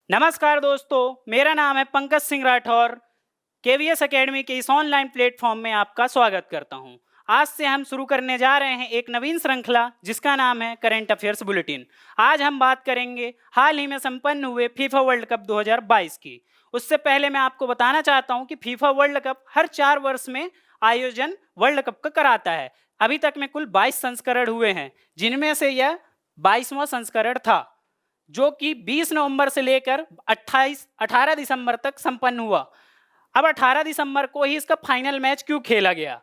नमस्कार दोस्तों, मेरा नाम है पंकज सिंह राठौर। केवीएस एकेडमी के इस ऑनलाइन प्लेटफॉर्म में आपका स्वागत करता हूं। आज से हम शुरू करने जा रहे हैं एक नवीन श्रृंखला जिसका नाम है करंट अफेयर्स बुलेटिन। आज हम बात करेंगे हाल ही में संपन्न हुए फीफा वर्ल्ड कप 2022 की। उससे पहले मैं आपको बताना चाहता हूं कि फीफा वर्ल्ड कप हर 4 वर्ष में आयोजन वर्ल्ड कप का कराता है। अभी तक में कुल 22 संस्करण हुए हैं, जिनमें से यह 22वां संस्करण था, जो कि 20 नवंबर से लेकर 18 दिसंबर तक संपन्न हुआ। अब 18 दिसंबर को ही इसका फाइनल मैच क्यों खेला गया?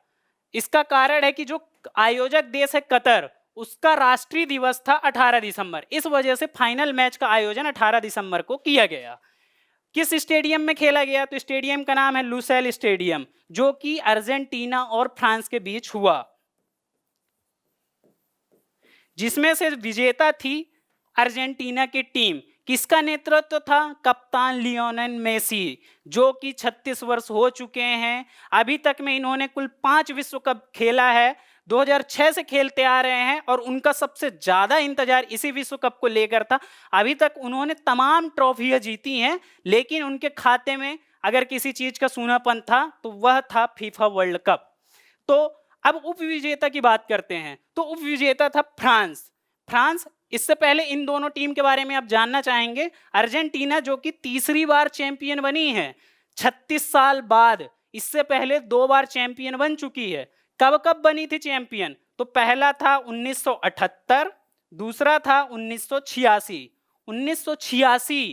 इसका कारण है कि जो आयोजक देश है कतर, उसका राष्ट्रीय दिवस था 18 दिसंबर। इस वजह से फाइनल मैच का आयोजन 18 दिसंबर को किया गया। किस स्टेडियम में खेला गया? तो स्टेडियम का नाम है लुसेल स्टेडियम, जो कि अर्जेंटीना और फ्रांस के बीच हुआ, जिसमें से विजेता थी अर्जेंटीना की टीम। किसका नेतृत्व था? कप्तान लियोनेल मेसी, जो कि 36 वर्ष हो चुके हैं। अभी तक में इन्होंने कुल 5 विश्व कप खेला है, 2006 से खेलते आ रहे हैं और उनका सबसे ज्यादा इंतजार इसी विश्व कप को लेकर था। अभी तक उन्होंने तमाम ट्रॉफियां जीती हैं, लेकिन उनके खाते में अगर किसी चीज का सूनापन था तो वह था फीफा वर्ल्ड कप। तो अब उपविजेता की बात करते हैं, तो उपविजेता था फ्रांस। फ्रांस, इससे पहले इन दोनों टीम के बारे में आप जानना चाहेंगे। अर्जेंटीना जो कि तीसरी बार चैंपियन बनी है 36 साल बाद, इससे पहले 2 बार चैंपियन बन चुकी है। कब कब बनी थी चैंपियन? तो पहला था 1978, दूसरा था 1986। 1986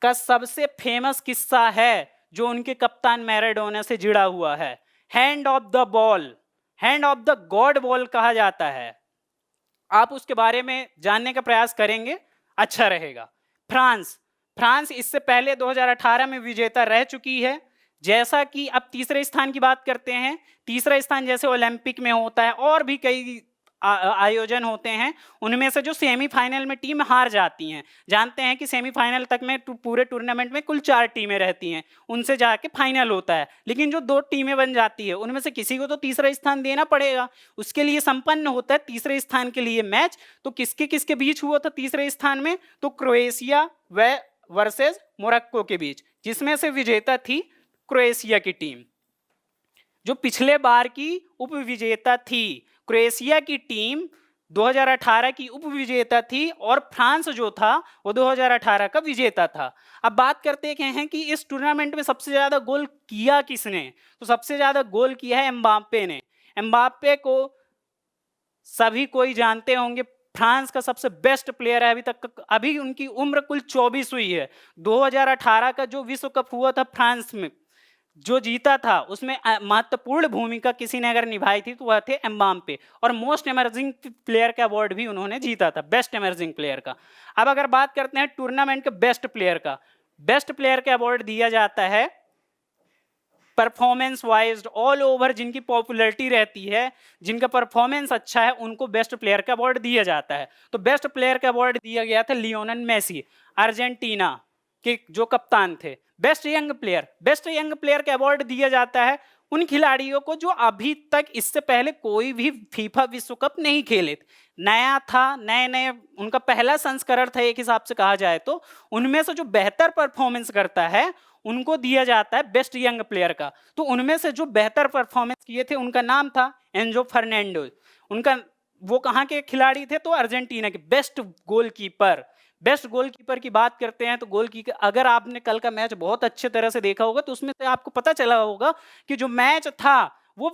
का सबसे फेमस किस्सा है जो उनके कप्तान मैराडोना से जुड़ा हुआ है। Hand of the ball, hand of the God ball कहा जाता है। आप उसके बारे में जानने का प्रयास करेंगे, अच्छा रहेगा। फ्रांस, फ्रांस इससे पहले 2018 में विजेता रह चुकी है। जैसा कि अब तीसरे स्थान की बात करते हैं, तीसरा स्थान जैसे ओलंपिक में होता है और भी कई आयोजन होते हैं, उनमें से जो सेमीफाइनल में टीम हार जाती हैं, जानते हैं कि सेमीफाइनल तक में पूरे टूर्नामेंट में कुल 4 टीमें रहती हैं, उनसे जाके फाइनल होता है। लेकिन जो 2 टीमें बन जाती है उनमें से किसी को तो तीसरा स्थान देना पड़ेगा। उसके लिए संपन्न होता है तीसरे स्थान के लिए मैच। तो किसके किसके बीच हुआ था तीसरे स्थान में? तो क्रोएशिया व वर्सेस मोरक्को के बीच, जिसमें से विजेता थी क्रोएशिया की टीम, जो पिछले बार की उपविजेता थी। क्रोएशिया की टीम 2018 की उपविजेता थी और फ्रांस जो था वो 2018 का विजेता था। अब बात करते हैं कि इस टूर्नामेंट में सबसे ज्यादा गोल किया किसने? तो सबसे ज्यादा गोल किया है एम्बाप्पे ने। एम्बाप्पे को सभी कोई जानते होंगे, फ्रांस का सबसे बेस्ट प्लेयर है अभी तक। अभी उनकी उम्र कुल 24 हुई है। 2018 का जो विश्व कप हुआ था फ्रांस में, जो जीता था, उसमें महत्वपूर्ण भूमिका किसी ने अगर निभाई थी तो वह थे एम्बाप्पे, और मोस्ट इमर्जिंग प्लेयर का अवार्ड भी उन्होंने जीता था, बेस्ट इमर्जिंग प्लेयर का। अब अगर बात करते हैं टूर्नामेंट के बेस्ट प्लेयर का, बेस्ट प्लेयर का अवार्ड दिया जाता है परफॉर्मेंस वाइज ऑल ओवर, जिनकी पॉपुलैरिटी रहती है, जिनका परफॉर्मेंस अच्छा है, उनको बेस्ट प्लेयर का अवार्ड दिया जाता है। तो बेस्ट प्लेयर का अवार्ड दिया गया था लियोनेल मेसी, अर्जेंटीना के जो कप्तान थे। Best young player, best young player का अवार्ड दिया जाता है उन खिलाड़ियों को जो अभी तक इससे पहले कोई भी फीफा विश्व कप नहीं खेले थे, नया था, नए नए उनका पहला संस्करण था एक हिसाब से कहा जाए तो। उनमें से जो बेहतर परफॉर्मेंस करता है उनको दिया जाता है बेस्ट यंग प्लेयर का। तो उनमें से जो बेहतर परफॉर्मेंस किए थे उनका नाम था एंजो फर्नांडो। उनका, वो कहाँ के खिलाड़ी थे? तो अर्जेंटीना के। बेस्ट गोलकीपर, बेस्ट गोलकीपर की बात करते हैं तो गोलकीपर, अगर आपने कल का मैच बहुत अच्छे तरह से देखा होगा तो उसमें से आपको पता चला होगा कि जो मैच था वो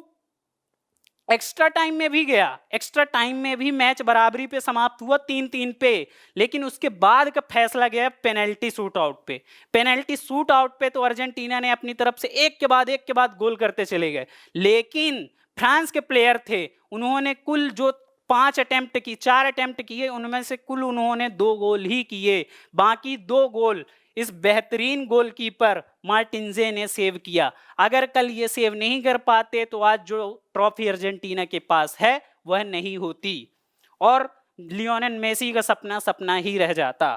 एक्स्ट्रा टाइम में भी गया, एक्स्ट्रा टाइम में भी मैच बराबरी पे समाप्त हुआ 3-3 पे। लेकिन उसके बाद का फैसला गया पेनल्टी शूट आउट पे। पेनल्टी शूट आउट पे तो अर्जेंटीना ने अपनी तरफ से एक के बाद गोल करते चले गए। लेकिन फ्रांस के प्लेयर थे, उन्होंने कुल जो 5 अटेम्प्ट की, 4 अटेम्प्ट किए, उनमें से कुल उन्होंने 2 गोल ही किए। बाकी 2 गोल इस बेहतरीन गोलकीपर मार्टिन्जे ने सेव किया। अगर कल ये सेव नहीं कर पाते तो आज जो ट्रॉफी अर्जेंटीना के पास है वह नहीं होती और लियोनेल मेसी का सपना सपना ही रह जाता।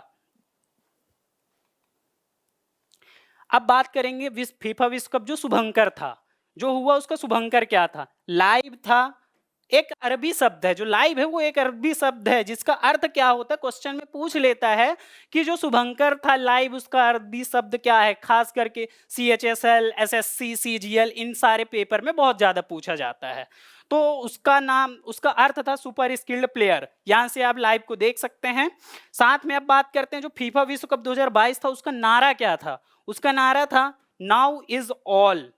अब बात करेंगे फीफा विश्व कप जो शुभंकर था, जो हुआ उसका शुभंकर क्या था? लाइव था, एक अरबी शब्द है, जो लाइव है वो एक अरबी शब्द है, जिसका अर्थ क्या होता है, क्वेश्चन में पूछ लेता है कि जो शुभंकर था लाइव, उसका अरबी शब्द क्या है। खास करके CHSL, SSC, CGL, इन सारे पेपर में बहुत ज्यादा पूछा जाता है। तो उसका नाम, उसका अर्थ था सुपर स्किल्ड प्लेयर। यहां से आप लाइव को देख सकते हैं। साथ में अब बात करते हैं जो फीफा विश्व कप 2022 था, उसका नारा क्या था। उसका नारा था नाउ इज ऑल।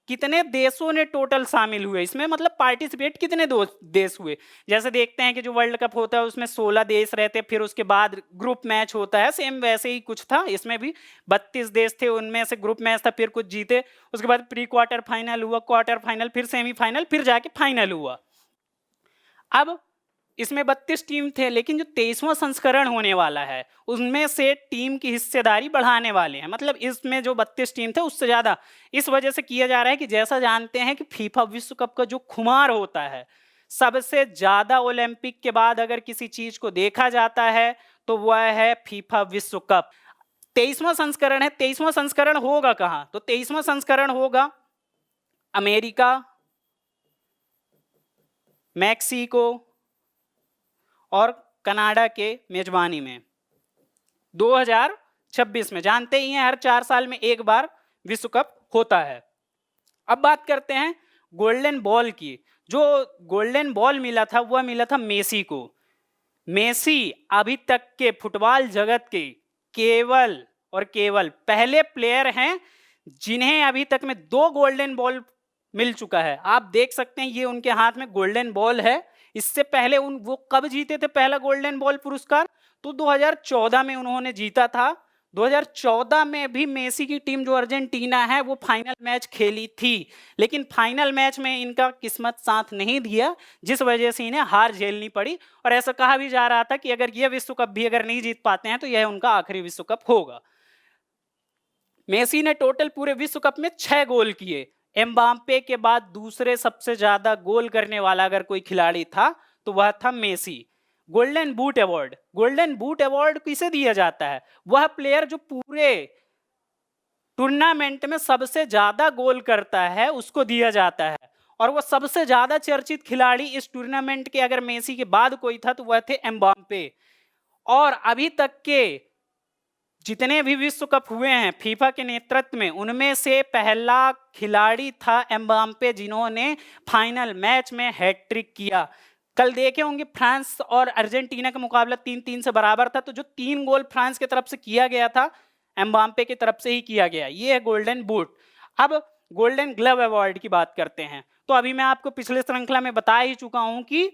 कितने देशों ने टोटल शामिल हुए इसमें, मतलब पार्टिसिपेट कितने देश हुए। जैसे देखते हैं कि जो वर्ल्ड कप होता है उसमें 16 देश रहते हैं, फिर उसके बाद ग्रुप मैच होता है, सेम वैसे ही कुछ था इसमें भी। 32 देश थे, उनमें से ग्रुप मैच था, फिर कुछ जीते, उसके बाद प्री क्वार्टर फाइनल हुआ, क्वार्टर फाइनल, फिर सेमीफाइनल, फिर जाके फाइनल हुआ। अब इसमें 32 टीम थे, लेकिन जो 23वां संस्करण होने वाला है उसमें से टीम की हिस्सेदारी बढ़ाने वाले हैं। मतलब इसमें जो 32 टीम थे उससे ज्यादा इस वजह से किया जा रहा है कि जैसा जानते हैं कि फीफा विश्व कप का जो खुमार होता है, सबसे ज्यादा ओलंपिक के बाद अगर किसी चीज को देखा जाता है तो वह है फीफा विश्व कप। 23वां संस्करण है। 23वां संस्करण होगा कहाँ, तो 23वां संस्करण होगा अमेरिका, मैक्सिको और कनाडा के मेजबानी में 2026 में। जानते ही हैं हर 4 साल में एक बार विश्व कप होता है। अब बात करते हैं गोल्डन बॉल की। जो गोल्डन बॉल मिला था वह मिला था मेसी को। मेसी अभी तक के फुटबॉल जगत के केवल और केवल पहले प्लेयर हैं जिन्हें अभी तक में 2 गोल्डन बॉल मिल चुका है। आप देख सकते हैं ये उनके हाथ में गोल्डन बॉल है। इससे पहले वो कब जीते थे पहला गोल्डन बॉल पुरस्कार, तो 2014 में उन्होंने जीता था। 2014 में भी मेसी की टीम जो अर्जेंटीना है वो फाइनल मैच खेली थी, लेकिन फाइनल मैच में इनका किस्मत साथ नहीं दिया, जिस वजह से इन्हें हार झेलनी पड़ी। और ऐसा कहा भी जा रहा था कि अगर यह विश्व कप भी अगर नहीं जीत पाते हैं तो यह उनका आखिरी विश्व कप होगा। मेसी ने टोटल पूरे विश्व कप में 6 गोल किए। एम्बाप्पे के बाद दूसरे सबसे ज्यादा गोल करने वाला अगर कोई खिलाड़ी था तो वह था Messi. Golden boot award, golden boot award किसे दिया जाता है, वह प्लेयर जो पूरे टूर्नामेंट में सबसे ज्यादा गोल करता है उसको दिया जाता है। और वह सबसे ज्यादा चर्चित खिलाड़ी इस टूर्नामेंट के अगर मेसी के बाद कोई था तो वह थे एम्बाप्पे। और अभी तक के जितने भी विश्व कप हुए हैं फीफा के नेतृत्व में, उनमें से पहला खिलाड़ी था एम्बाप्पे जिन्होंने फाइनल मैच में हैट्रिक किया। कल देखे होंगे फ्रांस और अर्जेंटीना का मुकाबला 3-3 से बराबर था, तो जो 3 गोल फ्रांस की तरफ से किया गया था एम्बाप्पे की तरफ से ही किया गया। ये है गोल्डन बूट। अब गोल्डन ग्लव अवार्ड की बात करते हैं। तो अभी मैं आपको पिछले श्रृंखला में बता ही चुका हूं कि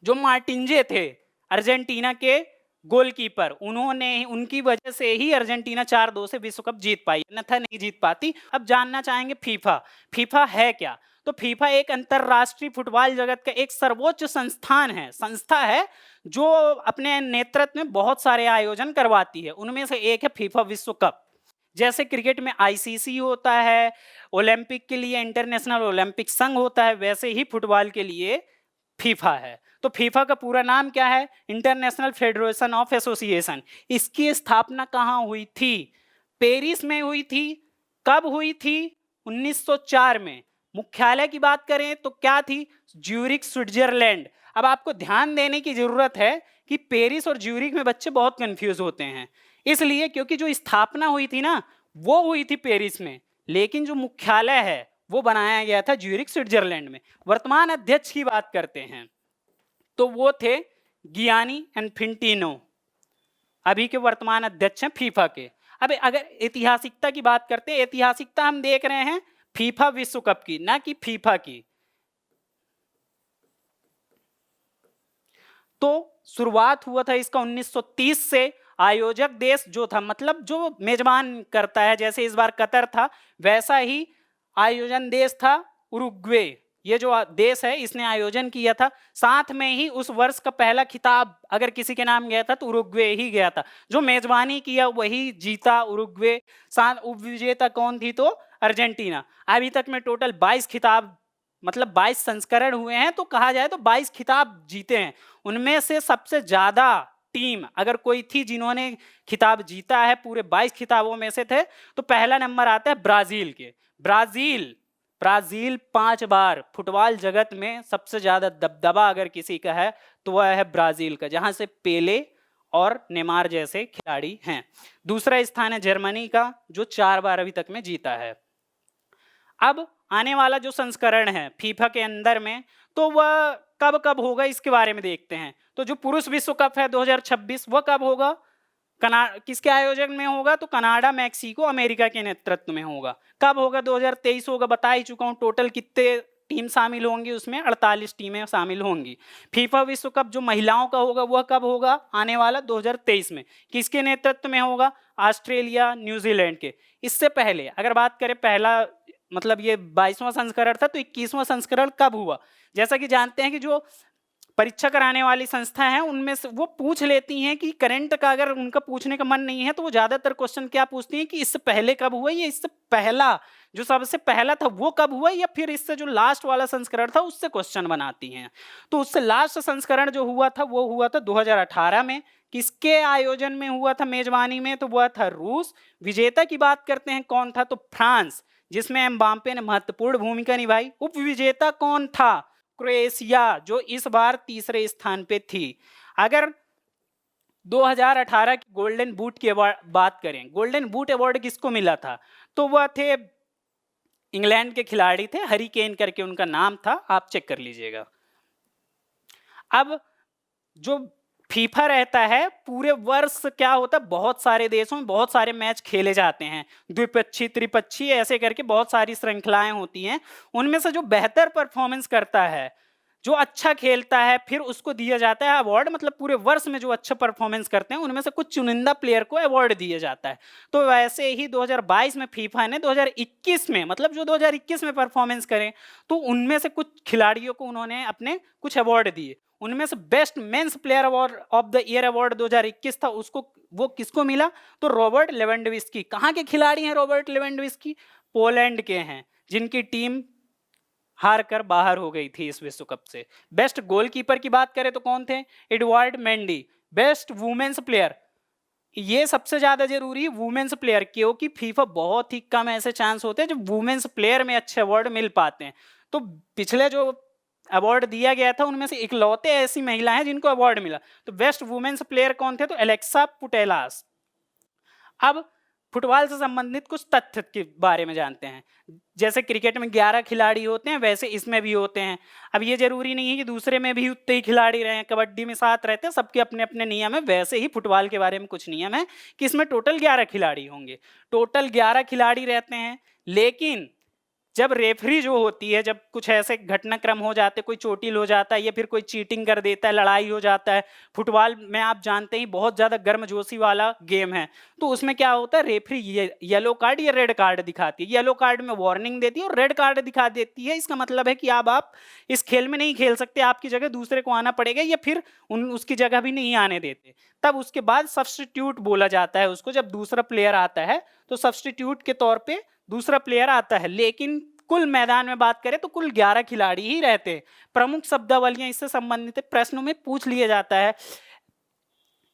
जो मार्टिंजे थे अर्जेंटीना के गोलकीपर, उन्होंने उनकी वजह से ही अर्जेंटीना 4-2 से विश्व कप जीत पाई, अन्यथा नहीं जीत पाती। अब जानना चाहेंगे फीफा, फीफा है क्या। तो फीफा एक अंतरराष्ट्रीय फुटबॉल जगत का एक सर्वोच्च संस्थान है, संस्था है जो अपने नेतृत्व में बहुत सारे आयोजन करवाती है। उनमें से एक है फीफा विश्व कप। जैसे क्रिकेट में ICC होता है, ओलंपिक के लिए इंटरनेशनल ओलंपिक संघ होता है, वैसे ही फुटबॉल के लिए फीफा है। तो फीफा का पूरा नाम क्या है, इंटरनेशनल फेडरेशन ऑफ एसोसिएशन। इसकी स्थापना कहाँ हुई थी, पेरिस में हुई थी। कब हुई थी, 1904 में। मुख्यालय की बात करें तो क्या थी, ज्यूरिख, स्विट्जरलैंड। अब आपको ध्यान देने की जरूरत है कि पेरिस और ज्यूरिख में बच्चे बहुत कंफ्यूज होते हैं, इसलिए क्योंकि जो स्थापना हुई थी ना वो हुई थी पेरिस में, लेकिन जो मुख्यालय है वो बनाया गया था ज्यूरिख, स्विट्जरलैंड में। वर्तमान अध्यक्ष की बात करते हैं तो वो थे गियानी इन्फेंटिनो, अभी के वर्तमान अध्यक्ष हैं फीफा के। अब अगर ऐतिहासिकता की बात करते हैं, ऐतिहासिकता हम देख रहे हैं फीफा विश्व कप की, ना कि फीफा की। तो शुरुआत हुआ था इसका 1930 से। आयोजक देश जो था, मतलब जो मेजबान करता है, जैसे इस बार कतर था वैसा ही आयोजन देश था उरुग्वे। ये जो देश है इसने आयोजन किया था। साथ में ही उस वर्ष का पहला खिताब अगर किसी के नाम गया था तो उरुग्वे ही गया था। जो मेजबानी किया वही जीता, उरुग्वे। साथ उपविजेता कौन थी, तो अर्जेंटीना। अभी तक में टोटल 22 खिताब, मतलब 22 संस्करण हुए हैं, तो कहा जाए तो 22 खिताब जीते हैं। उनमें से सबसे ज्यादा टीम अगर कोई थी जिन्होंने खिताब जीता है पूरे 22 खिताबों में से थे, तो पहला नंबर आता है ब्राजील के। ब्राजील ब्राजील 5 बार फुटबॉल जगत में सबसे ज्यादा दबदबा अगर किसी का है तो वह है ब्राजील का, जहां से पेले और नेमार जैसे खिलाड़ी हैं। दूसरा स्थान है जर्मनी का, जो 4 बार अभी तक में जीता है। अब आने वाला जो संस्करण है फीफा के अंदर में, तो वह कब कब होगा इसके बारे में देखते हैं। तो जो पुरुष विश्व कप है 2026, वह कब होगा, किसके आयोजन में होगा, तो कनाडा, मैक्सिको, अमेरिका के नेतृत्व में होगा। कब होगा, 2023 होगा, बता ही चुका हूं। टोटल कितने टीम शामिल होंगी उसमें, 48 टीमें शामिल होंगी। फीफा विश्व कप जो महिलाओं का होगा वह कब होगा, आने वाला 2023 में। किसके नेतृत्व में होगा, ऑस्ट्रेलिया, न्यूजीलैंड के। इससे पहले अगर बात करें, पहला मतलब ये 22वां संस्करण था, तो 21वां संस्करण कब हुआ। जैसा कि जानते हैं कि जो परीक्षा कराने वाली संस्था है उनमें से वो पूछ लेती हैं कि करंट का अगर उनका पूछने का मन नहीं है तो वो ज्यादातर क्वेश्चन क्या पूछती हैं कि इससे पहले कब हुआ, या इससे पहला जो सबसे पहला था वो कब हुआ, या फिर इससे जो लास्ट वाला संस्करण था उससे क्वेश्चन बनाती हैं। तो उससे लास्ट संस्करण जो हुआ था वो हुआ था 2018 में। किसके आयोजन में हुआ था, मेजबानी में, तो वह था रूस। विजेता की बात करते हैं कौन था, तो फ्रांस, जिसमें एम्बाप्पे ने महत्वपूर्ण भूमिका निभाई। उपविजेता कौन था, क्रोएशिया, जो इस बार तीसरे स्थान पे थी। अगर 2018 की गोल्डन बूट की बात करें, गोल्डन बूट अवार्ड किसको मिला था, तो वह थे इंग्लैंड के खिलाड़ी थे, हैरी केन करके उनका नाम था, आप चेक कर लीजिएगा। अब जो फीफा रहता है पूरे वर्ष क्या होता है, बहुत सारे देशों में बहुत सारे मैच खेले जाते हैं, द्विपक्षीय, त्रिपक्षीय, ऐसे करके बहुत सारी श्रृंखलाएं होती हैं। उनमें से जो बेहतर परफॉर्मेंस करता है, जो अच्छा खेलता है, फिर उसको दिया जाता है अवार्ड। मतलब पूरे वर्ष में जो अच्छा परफॉर्मेंस करते हैं उनमें से कुछ चुनिंदा प्लेयर को अवार्ड दिया जाता है। तो वैसे ही 2022 में फीफा ने 2021 में, मतलब जो 2021 में परफॉर्मेंस करें, तो उनमें से कुछ खिलाड़ियों को उन्होंने अपने कुछ अवार्ड दिए। उनमें से best men's player award of the year award 2021 था, उसको वो किसको मिला, तो रॉबर्ट लेवेंडोव्स्की। कहाँ के खिलाड़ी हैं रॉबर्ट लेवेंडोव्स्की, पोलैंड के हैं, जिनकी टीम हार कर बाहर हो गई थी इस विश्व कप से। बेस्ट गोलकीपर की बात करें तो कौन थे, Edward Mendy. Best women's player, ये सबसे ज्यादा जरूरी, वुमेन्स प्लेयर, क्योंकि फीफा बहुत ही कम ऐसे चांस होते हैं जब वुमेन्स प्लेयर में अच्छे अवार्ड मिल पाते हैं। तो पिछले जो अवार्ड दिया गया था उनमें से इकलौते ऐसी महिला हैं जिनको अवार्ड मिला। तो बेस्ट वुमेन्स प्लेयर कौन थे, तो एलेक्सा पुटेलास। अब फुटबॉल से संबंधित कुछ तथ्य के बारे में जानते हैं। जैसे क्रिकेट में 11 खिलाड़ी होते हैं, वैसे इसमें भी होते हैं। अब ये जरूरी नहीं है कि दूसरे में भी उतने ही खिलाड़ी रहे, कबड्डी में 7 रहते हैं, सबके अपने अपने नियम है। वैसे ही फुटबॉल के बारे में कुछ नियम है कि इसमें टोटल 11 खिलाड़ी होंगे, टोटल 11 खिलाड़ी रहते हैं। लेकिन जब रेफरी जो होती है, जब कुछ ऐसे घटनाक्रम हो जाते, कोई चोटिल हो जाता है या फिर कोई चीटिंग कर देता है, लड़ाई हो जाता है, फुटबॉल में आप जानते ही बहुत ज़्यादा गर्मजोशी वाला गेम है, तो उसमें क्या होता है, रेफरी येलो कार्ड या रेड कार्ड दिखाती है। येलो कार्ड में वार्निंग देती है और रेड कार्ड दिखा देती है। इसका मतलब है कि अब आप इस खेल में नहीं खेल सकते, आपकी जगह दूसरे को आना पड़ेगा, या फिर उसकी जगह भी नहीं आने देते। तब उसके बाद सब्स्टिट्यूट बोला जाता है उसको, जब दूसरा प्लेयर आता है तो सब्स्टिट्यूट के तौर पे दूसरा प्लेयर आता है। लेकिन कुल मैदान में बात करें तो कुल 11 खिलाड़ी ही रहते हैं। प्रमुख शब्दावलियां इससे संबंधित प्रश्नों में पूछ लिया जाता है।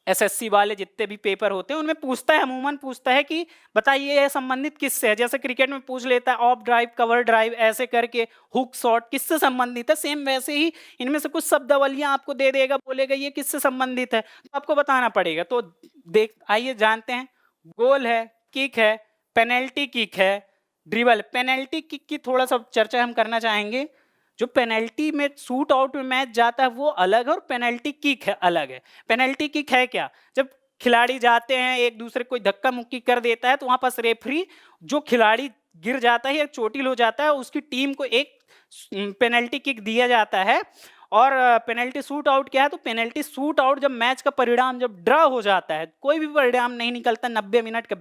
एसएससी वाले जितने भी पेपर होते हैं उनमें पूछता है, अमूमन पूछता है कि बताइए यह संबंधित किससे है। जैसे क्रिकेट में पूछ लेता है ऑफ ड्राइव, कवर ड्राइव, ऐसे करके हुक शॉट किससे संबंधित है। सेम वैसे ही इनमें से कुछ शब्दावलियां आपको दे देगा, बोलेगा ये किससे संबंधित है, तो आपको बताना पड़ेगा। तो देख आइए जानते हैं। गोल है, किक है, पेनल्टी किक है, ड्रिबल। पेनल्टी किक की थोड़ा सा चर्चा हम करना चाहेंगे। जो पेनल्टी में शूट आउट में मैच जाता है वो अलग है और पेनल्टी किक है अलग है। पेनल्टी किक है क्या, जब खिलाड़ी जाते हैं एक दूसरे को धक्का मुक्की कर देता है तो वहां पास रेफरी जो खिलाड़ी गिर जाता है या चोटिल हो जाता है उसकी टीम को एक पेनल्टी किक दिया जाता है। और पेनल्टी शूट आउट क्या है, तो पेनल्टी शूट आउट जब मैच का परिणाम जब ड्रा हो जाता है, कोई भी परिणाम नहीं निकलता, 90 मिनट का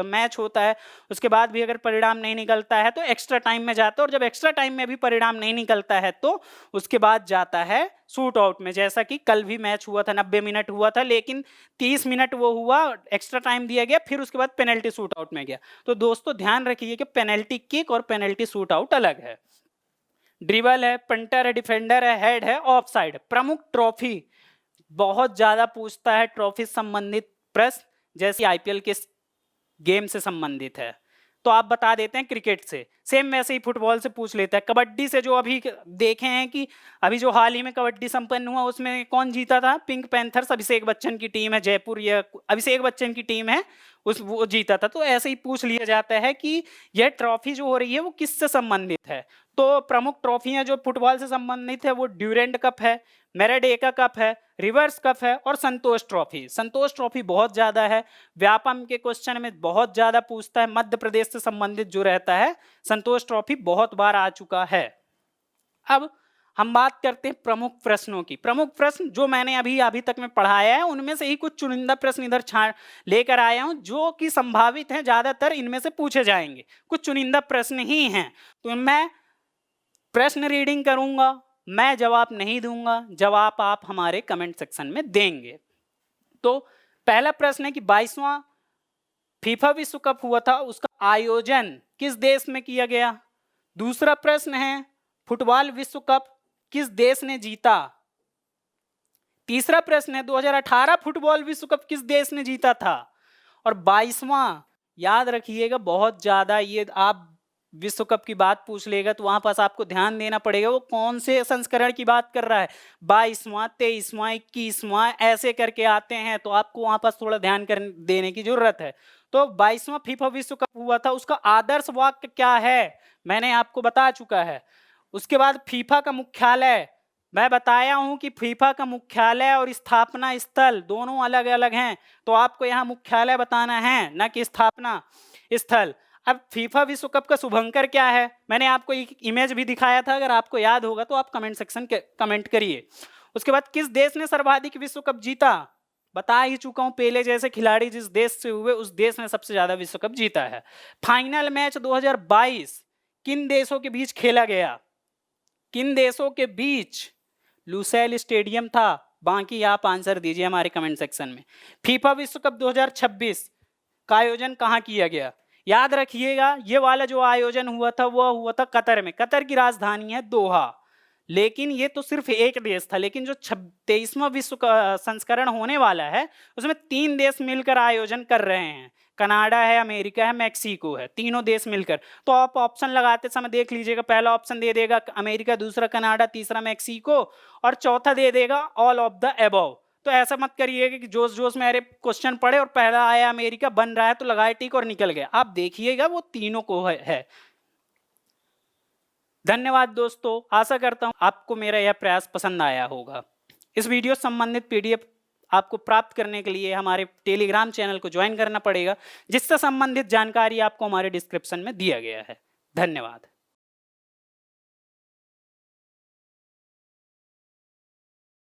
मैच होता है, उसके बाद भी अगर परिणाम नहीं निकलता है तो एक्स्ट्रा टाइम में जाता है, और जब एक्स्ट्रा टाइम में भी परिणाम नहीं निकलता है तो उसके बाद जाता है शूट आउट में। जैसा कि कल भी मैच हुआ था, 90 मिनट हुआ था, लेकिन 30 मिनट वो हुआ, एक्स्ट्रा टाइम दिया गया, फिर उसके बाद पेनल्टी शूट आउट में गया। तो दोस्तों ध्यान रखिए कि पेनल्टी किक और पेनल्टी शूट आउट अलग है। ड्रिबल है, पंटर है, डिफेंडर है, हेड है, ऑफ साइड। प्रमुख ट्रॉफी बहुत ज्यादा पूछता है, ट्रॉफी संबंधित प्रश्न जैसे आईपीएल के गेम से संबंधित है। तो आप बता देते हैं क्रिकेट से, सेम वैसे ही फुटबॉल से पूछ लेता है। कबड्डी से जो अभी देखे हैं कि अभी जो हाल ही में कबड्डी संपन्न हुआ उसमें कौन जीता था, पिंक पैंथर्स, अभिषेक बच्चन की टीम है जयपुर, या अभिषेक बच्चन की टीम है, वो जीता था। तो ऐसे ही पूछ लिया जाता है कि यह ट्रॉफी जो हो रही है वो किससे संबंधित है। तो प्रमुख ट्रॉफियां जो फुटबॉल से संबंधित है वो ड्यूरेंट कप है, मैराडोना कप है, रिवर्स कप है और संतोष ट्रॉफी। संतोष ट्रॉफी बहुत ज्यादा है, व्यापम के क्वेश्चन में बहुत ज्यादा पूछता है, मध्य प्रदेश से संबंधित जो रहता है संतोष ट्रॉफी बहुत बार आ चुका है। अब हम बात करते हैं प्रमुख प्रश्नों की। प्रमुख प्रश्न जो मैंने अभी तक में पढ़ाया है उनमें से ही कुछ चुनिंदा प्रश्न इधर लेकर आया हूं जो कि संभावित हैं, ज्यादातर इनमें से पूछे जाएंगे, कुछ चुनिंदा प्रश्न ही हैं। तो मैं प्रश्न रीडिंग करूंगा, मैं जवाब नहीं दूंगा, जवाब आप हमारे कमेंट सेक्शन में देंगे। तो पहला प्रश्न है कि 22वां फीफा विश्व कप हुआ था, उसका आयोजन किस देश में किया गया। दूसरा प्रश्न है फुटबॉल विश्व कप किस देश ने जीता। तीसरा प्रश्न है 2018 फुटबॉल विश्व कप किस देश ने जीता था। और 22वां, याद रखिएगा बहुत ज्यादा, ये आप विश्व कप की बात पूछ लेगा तो वहां पास आपको ध्यान देना पड़ेगा वो कौन से संस्करण की बात कर रहा है। 22वां, 23वां, 21वां ऐसे करके आते हैं, तो आपको वहां पास थोड़ा ध्यान देने की जरूरत है। तो 22वां फीफा विश्व कप हुआ था, उसका आदर्श वाक्य क्या है मैंने आपको बता चुका है। उसके बाद फीफा का मुख्यालय, मैं बताया हूं कि फीफा का मुख्यालय और स्थापना स्थल दोनों अलग अलग हैं, तो आपको यहाँ मुख्यालय बताना है न कि स्थापना स्थल। अब फीफा विश्व कप का शुभंकर क्या है, मैंने आपको एक इमेज भी दिखाया था, अगर आपको याद होगा तो आप कमेंट सेक्शन के कमेंट करिए। उसके बाद किस देश ने सर्वाधिक विश्व कप जीता, बता ही चुका हूं, पेले जैसे खिलाड़ी जिस देश से हुए उस देश ने सबसे ज्यादा विश्व कप जीता है। फाइनल मैच 2022 किन देशों के बीच खेला गया, किन देशों के बीच, लुसेल स्टेडियम था, बाकी आप आंसर दीजिए हमारे कमेंट सेक्शन में। फीफा विश्व कप 2026 का आयोजन कहाँ किया गया, याद रखिएगा ये वाला जो आयोजन हुआ था वो हुआ था कतर में, कतर की राजधानी है दोहा। लेकिन ये तो सिर्फ एक देश था, लेकिन जो 23वां विश्व का संस्करण होने वाला है उसमें 3 देश मिलकर आयोजन कर रहे हैं, कनाडा है, अमेरिका है, मैक्सिको है, तीनों देश मिलकर। तो आप ऑप्शन लगाते समय देख लीजिएगा, पहला ऑप्शन दे देगा अमेरिका, दूसरा कनाडा, तीसरा मैक्सिको और चौथा दे देगा ऑल ऑफ द अबव। तो ऐसा मत करिएगा कि जोश जोश में अरे क्वेश्चन पढ़े और पहला आया अमेरिका बन रहा है तो लगाए टिक और निकल गया, आप देखिएगा वो तीनों को है। धन्यवाद दोस्तों, आशा करता हूं आपको मेरा यह प्रयास पसंद आया होगा। इस वीडियो संबंधित PDF आपको प्राप्त करने के लिए हमारे टेलीग्राम चैनल को ज्वाइन करना पड़ेगा, जिससे संबंधित जानकारी आपको हमारे डिस्क्रिप्शन में दिया गया है। धन्यवाद।